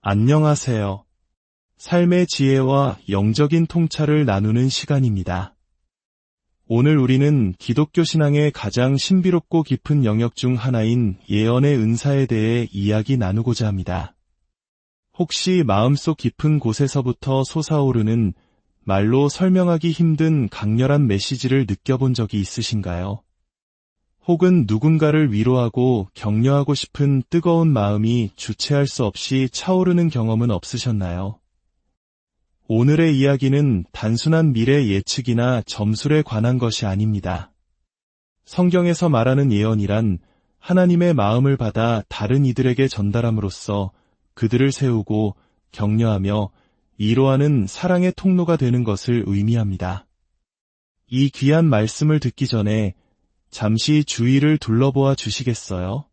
안녕하세요. 삶의 지혜와 영적인 통찰을 나누는 시간입니다. 오늘 우리는 기독교 신앙의 가장 신비롭고 깊은 영역 중 하나인 예언의 은사에 대해 이야기 나누고자 합니다. 혹시 마음속 깊은 곳에서부터 솟아오르는 말로 설명하기 힘든 강렬한 메시지를 느껴본 적이 있으신가요? 혹은 누군가를 위로하고 격려하고 싶은 뜨거운 마음이 주체할 수 없이 차오르는 경험은 없으셨나요? 오늘의 이야기는 단순한 미래 예측이나 점술에 관한 것이 아닙니다. 성경에서 말하는 예언이란 하나님의 마음을 받아 다른 이들에게 전달함으로써 그들을 세우고 격려하며 위로하는 사랑의 통로가 되는 것을 의미합니다. 이 귀한 말씀을 듣기 전에 잠시 주위를 둘러보아 주시겠어요?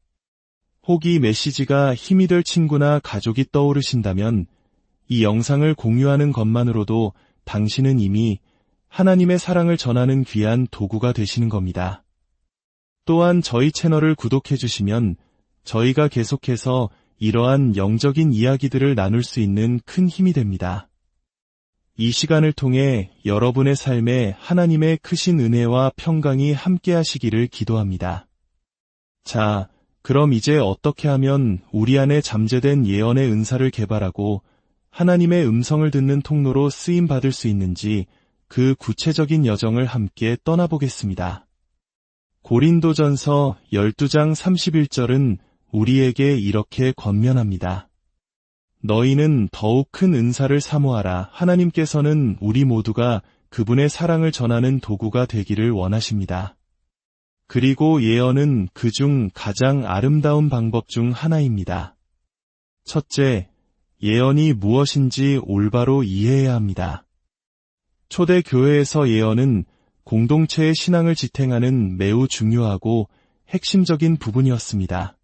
혹 이 메시지가 힘이 될 친구나 가족이 떠오르신다면 이 영상을 공유하는 것만으로도 당신은 이미 하나님의 사랑을 전하는 귀한 도구가 되시는 겁니다. 또한 저희 채널을 구독해 주시면 저희가 계속해서 이러한 영적인 이야기들을 나눌 수 있는 큰 힘이 됩니다. 이 시간을 통해 여러분의 삶에 하나님의 크신 은혜와 평강이 함께 하시기를 기도합니다. 자, 그럼 이제 어떻게 하면 우리 안에 잠재된 예언의 은사를 개발하고 하나님의 음성을 듣는 통로로 쓰임받을 수 있는지 그 구체적인 여정을 함께 떠나보겠습니다. 고린도전서 12장 31절은 우리에게 이렇게 권면합니다. 너희는 더욱 큰 은사를 사모하라. 하나님께서는 우리 모두가 그분의 사랑을 전하는 도구가 되기를 원하십니다. 그리고 예언은 그중 가장 아름다운 방법 중 하나입니다. 첫째, 예언이 무엇인지 올바로 이해해야 합니다. 초대 교회에서 예언은 공동체의 신앙을 지탱하는 매우 중요하고 핵심적인 부분이었습니다.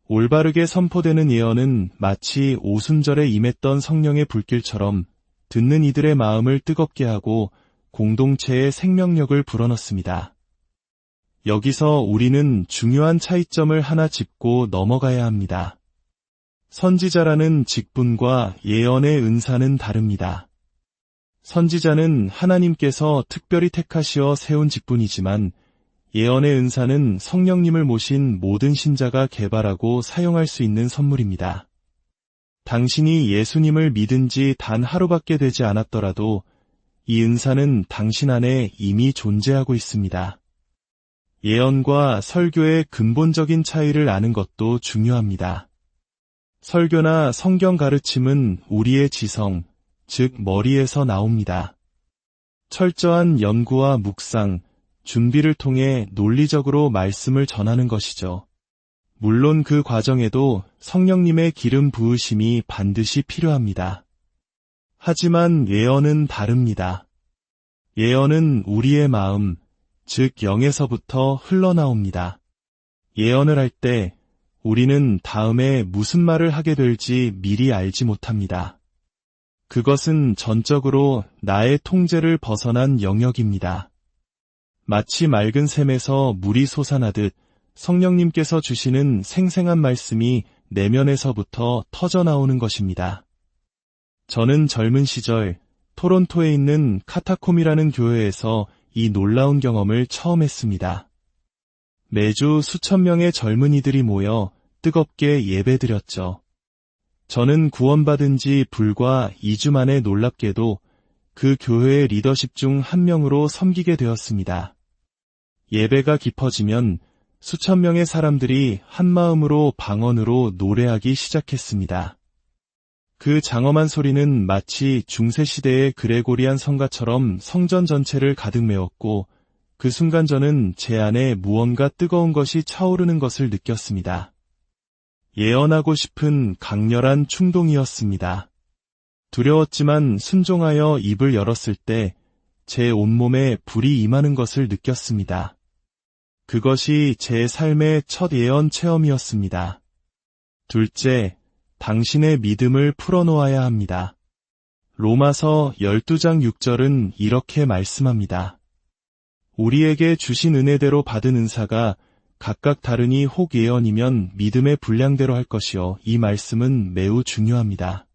올바르게 선포되는 예언은 마치 오순절에 임했던 성령의 불길처럼 듣는 이들의 마음을 뜨겁게 하고 공동체의 생명력을 불어넣습니다. 여기서 우리는 중요한 차이점을 하나 짚고 넘어가야 합니다. 선지자라는 직분과 예언의 은사는 다릅니다. 선지자는 하나님께서 특별히 택하시어 세운 직분이지만 예언의 은사는 성령님을 모신 모든 신자가 개발하고 사용할 수 있는 선물입니다. 당신이 예수님을 믿은 지 단 하루밖에 되지 않았더라도 이 은사는 당신 안에 이미 존재하고 있습니다. 예언과 설교의 근본적인 차이를 아는 것도 중요합니다. 설교나 성경 가르침은 우리의 지성, 즉 머리에서 나옵니다. 철저한 연구와 묵상, 준비를 통해 논리적으로 말씀을 전하는 것이죠. 물론 그 과정에도 성령님의 기름 부으심이 반드시 필요합니다. 하지만 예언은 다릅니다. 예언은 우리의 마음, 즉 영에서부터 흘러나옵니다. 예언을 할 때 우리는 다음에 무슨 말을 하게 될지 미리 알지 못합니다. 그것은 전적으로 나의 통제를 벗어난 영역입니다. 마치 맑은 샘에서 물이 솟아나듯 성령님께서 주시는 생생한 말씀이 내면에서부터 터져나오는 것입니다. 저는 젊은 시절 토론토에 있는 카타콤이라는 교회에서 이 놀라운 경험을 처음 했습니다. 매주 수천 명의 젊은이들이 모여 뜨겁게 예배드렸죠. 저는 구원받은 지 불과 2주 만에 놀랍게도 그 교회의 리더십 중 한 명으로 섬기게 되었습니다. 예배가 깊어지면 수천 명의 사람들이 한마음으로 방언으로 노래하기 시작했습니다. 그 장엄한 소리는 마치 중세시대의 그레고리안 성가처럼 성전 전체를 가득 메웠고 그 순간 저는 제 안에 무언가 뜨거운 것이 차오르는 것을 느꼈습니다. 예언하고 싶은 강렬한 충동이었습니다. 두려웠지만 순종하여 입을 열었을 때 제 온몸에 불이 임하는 것을 느꼈습니다. 그것이 제 삶의 첫 예언 체험이었습니다. 둘째, 당신의 믿음을 풀어놓아야 합니다. 로마서 12장 6절은 이렇게 말씀합니다. 우리에게 주신 은혜대로 받은 은사가 각각 다르니 혹 예언이면 믿음의 분량대로 할 것이요. 이 말씀은 매우 중요합니다.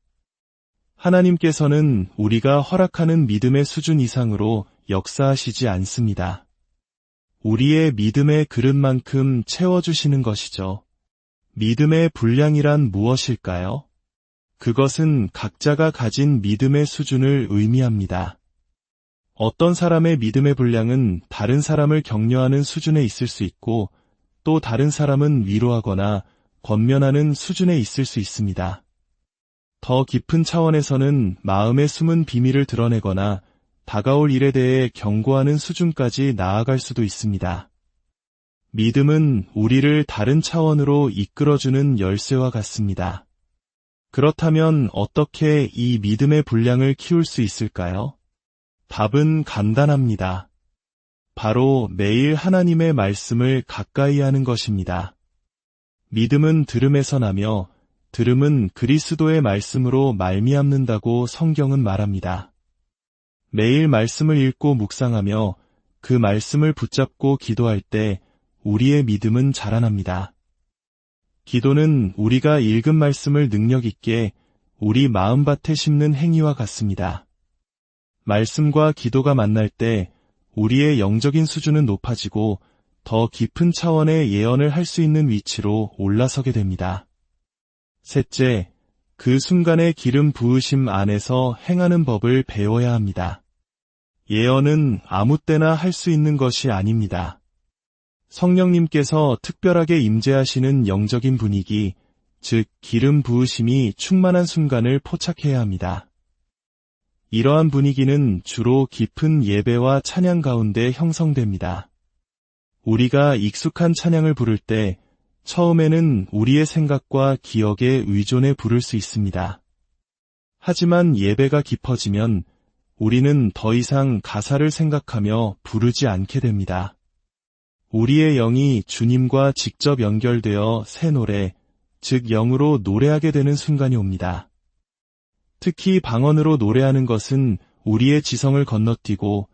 하나님께서는 우리가 허락하는 믿음의 수준 이상으로 역사하시지 않습니다. 우리의 믿음의 그릇만큼 채워주시는 것이죠. 믿음의 분량이란 무엇일까요? 그것은 각자가 가진 믿음의 수준을 의미합니다. 어떤 사람의 믿음의 분량은 다른 사람을 격려하는 수준에 있을 수 있고, 또 다른 사람은 위로하거나 권면하는 수준에 있을 수 있습니다. 더 깊은 차원에서는 마음의 숨은 비밀을 드러내거나 다가올 일에 대해 경고하는 수준까지 나아갈 수도 있습니다. 믿음은 우리를 다른 차원으로 이끌어주는 열쇠와 같습니다. 그렇다면 어떻게 이 믿음의 분량을 키울 수 있을까요? 답은 간단합니다. 바로 매일 하나님의 말씀을 가까이 하는 것입니다. 믿음은 들음에서 나며 들음은 그리스도의 말씀으로 말미암는다고 성경은 말합니다. 매일 말씀을 읽고 묵상하며 그 말씀을 붙잡고 기도할 때 우리의 믿음은 자라납니다. 기도는 우리가 읽은 말씀을 능력 있게 우리 마음밭에 심는 행위와 같습니다. 말씀과 기도가 만날 때 우리의 영적인 수준은 높아지고 더 깊은 차원의 예언을 할 수 있는 위치로 올라서게 됩니다. 셋째, 그 순간의 기름 부으심 안에서 행하는 법을 배워야 합니다. 예언은 아무 때나 할 수 있는 것이 아닙니다. 성령님께서 특별하게 임재하시는 영적인 분위기, 즉 기름 부으심이 충만한 순간을 포착해야 합니다. 이러한 분위기는 주로 깊은 예배와 찬양 가운데 형성됩니다. 우리가 익숙한 찬양을 부를 때 처음에는 우리의 생각과 기억에 의존해 부를 수 있습니다. 하지만 예배가 깊어지면 우리는 더 이상 가사를 생각하며 부르지 않게 됩니다. 우리의 영이 주님과 직접 연결되어 새 노래, 즉 영으로 노래하게 되는 순간이 옵니다. 특히 방언으로 노래하는 것은 우리의 지성을 건너뛰고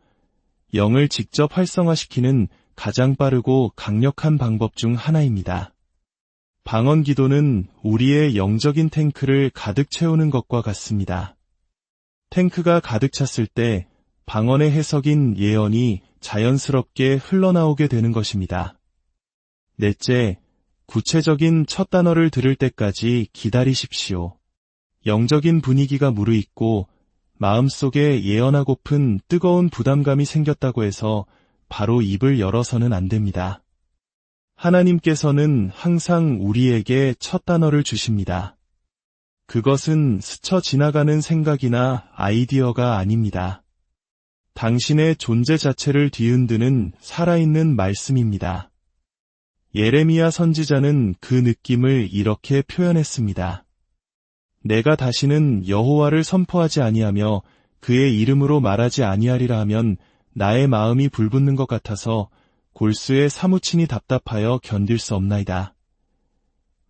영을 직접 활성화시키는 가장 빠르고 강력한 방법 중 하나입니다. 방언 기도는 우리의 영적인 탱크를 가득 채우는 것과 같습니다. 탱크가 가득 찼을 때 방언의 해석인 예언이 자연스럽게 흘러나오게 되는 것입니다. 넷째, 구체적인 첫 단어를 들을 때까지 기다리십시오. 영적인 분위기가 무르익고 마음속에 예언하고픈 뜨거운 부담감이 생겼다고 해서 바로 입을 열어서는 안 됩니다. 하나님께서는 항상 우리에게 첫 단어를 주십니다. 그것은 스쳐 지나가는 생각이나 아이디어가 아닙니다. 당신의 존재 자체를 뒤흔드는 살아있는 말씀입니다. 예레미야 선지자는 그 느낌을 이렇게 표현했습니다. 내가 다시는 여호와를 선포하지 아니하며 그의 이름으로 말하지 아니하리라 하면 나의 마음이 불붙는 것 같아서 골수에 사무치니 답답하여 견딜 수 없나이다.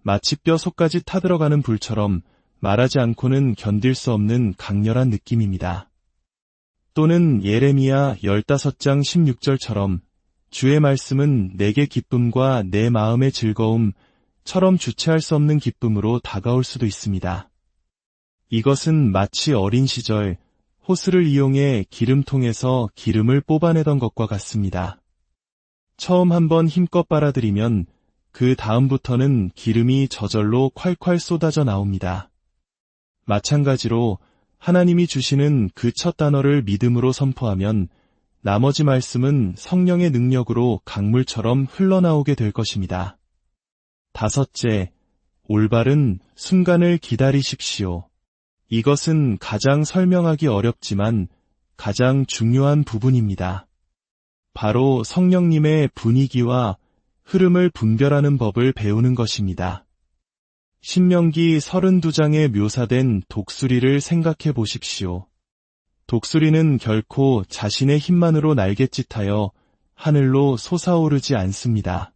마치 뼈 속까지 타들어가는 불처럼 말하지 않고는 견딜 수 없는 강렬한 느낌입니다. 또는 예레미야 15장 16절처럼 주의 말씀은 내게 기쁨과 내 마음의 즐거움처럼 주체할 수 없는 기쁨으로 다가올 수도 있습니다. 이것은 마치 어린 시절 호스를 이용해 기름통에서 기름을 뽑아내던 것과 같습니다. 처음 한번 힘껏 빨아들이면 그 다음부터는 기름이 저절로 콸콸 쏟아져 나옵니다. 마찬가지로 하나님이 주시는 그 첫 단어를 믿음으로 선포하면 나머지 말씀은 성령의 능력으로 강물처럼 흘러나오게 될 것입니다. 다섯째, 올바른 순간을 기다리십시오. 이것은 가장 설명하기 어렵지만 가장 중요한 부분입니다. 바로 성령님의 분위기와 흐름을 분별하는 법을 배우는 것입니다. 신명기 32장에 묘사된 독수리를 생각해 보십시오. 독수리는 결코 자신의 힘만으로 날갯짓하여 하늘로 솟아오르지 않습니다.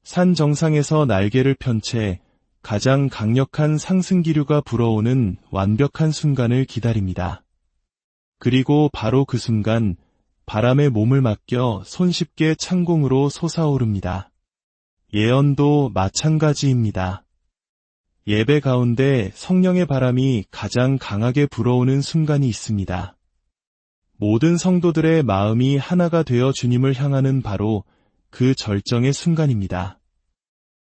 산 정상에서 날개를 편 채 가장 강력한 상승기류가 불어오는 완벽한 순간을 기다립니다. 그리고 바로 그 순간 바람에 몸을 맡겨 손쉽게 창공으로 솟아오릅니다. 예언도 마찬가지입니다. 예배 가운데 성령의 바람이 가장 강하게 불어오는 순간이 있습니다. 모든 성도들의 마음이 하나가 되어 주님을 향하는 바로 그 절정의 순간입니다.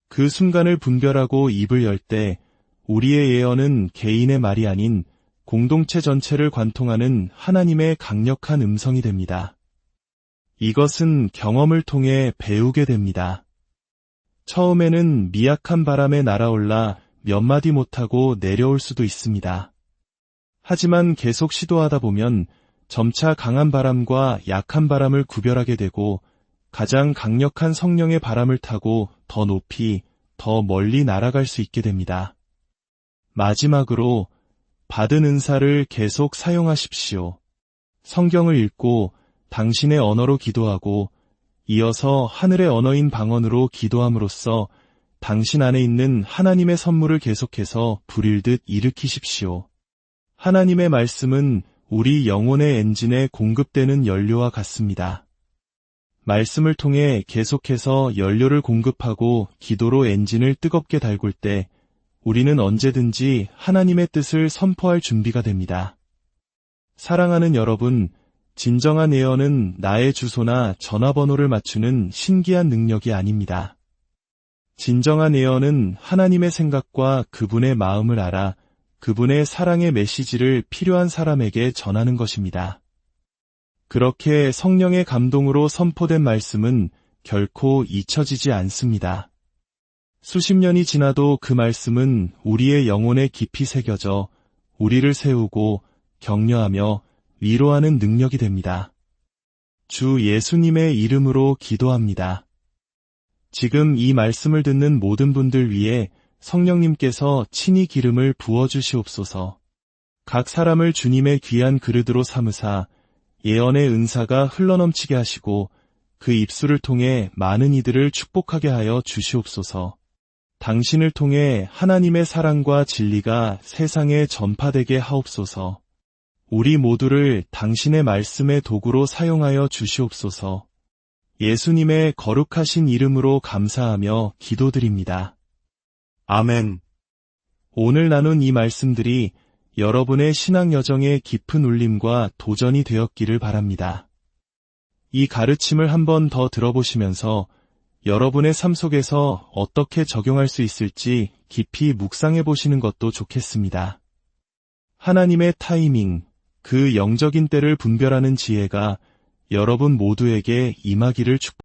그 순간을 분별하고 입을 열 때 우리의 예언은 개인의 말이 아닌 공동체 전체를 관통하는 하나님의 강력한 음성이 됩니다. 이것은 경험을 통해 배우게 됩니다. 처음에는 미약한 바람에 날아올라 몇 마디 못하고 내려올 수도 있습니다. 하지만 계속 시도하다 보면 점차 강한 바람과 약한 바람을 구별하게 되고 가장 강력한 성령의 바람을 타고 더 높이, 더 멀리 날아갈 수 있게 됩니다. 마지막으로 받은 은사를 계속 사용하십시오. 성경을 읽고 당신의 언어로 기도하고 이어서 하늘의 언어인 방언으로 기도함으로써 당신 안에 있는 하나님의 선물을 계속해서 불일듯 일으키십시오. 하나님의 말씀은 우리 영혼의 엔진에 공급되는 연료와 같습니다. 말씀을 통해 계속해서 연료를 공급하고 기도로 엔진을 뜨겁게 달굴 때 우리는 언제든지 하나님의 뜻을 선포할 준비가 됩니다. 사랑하는 여러분, 진정한 예언은 나의 주소나 전화번호를 맞추는 신기한 능력이 아닙니다. 진정한 예언은 하나님의 생각과 그분의 마음을 알아 그분의 사랑의 메시지를 필요한 사람에게 전하는 것입니다. 그렇게 성령의 감동으로 선포된 말씀은 결코 잊혀지지 않습니다. 수십 년이 지나도 그 말씀은 우리의 영혼에 깊이 새겨져 우리를 세우고 격려하며 위로하는 능력이 됩니다. 주 예수님의 이름으로 기도합니다. 지금 이 말씀을 듣는 모든 분들 위해 성령님께서 친히 기름을 부어주시옵소서. 각 사람을 주님의 귀한 그릇으로 삼으사 예언의 은사가 흘러넘치게 하시고 그 입술을 통해 많은 이들을 축복하게 하여 주시옵소서. 당신을 통해 하나님의 사랑과 진리가 세상에 전파되게 하옵소서. 우리 모두를 당신의 말씀의 도구로 사용하여 주시옵소서. 예수님의 거룩하신 이름으로 감사하며 기도드립니다. 아멘. 오늘 나눈 이 말씀들이 여러분의 신앙 여정에 깊은 울림과 도전이 되었기를 바랍니다. 이 가르침을 한 번 더 들어보시면서 여러분의 삶 속에서 어떻게 적용할 수 있을지 깊이 묵상해 보시는 것도 좋겠습니다. 하나님의 타이밍, 그 영적인 때를 분별하는 지혜가 여러분 모두에게 임하기를 축복합니다.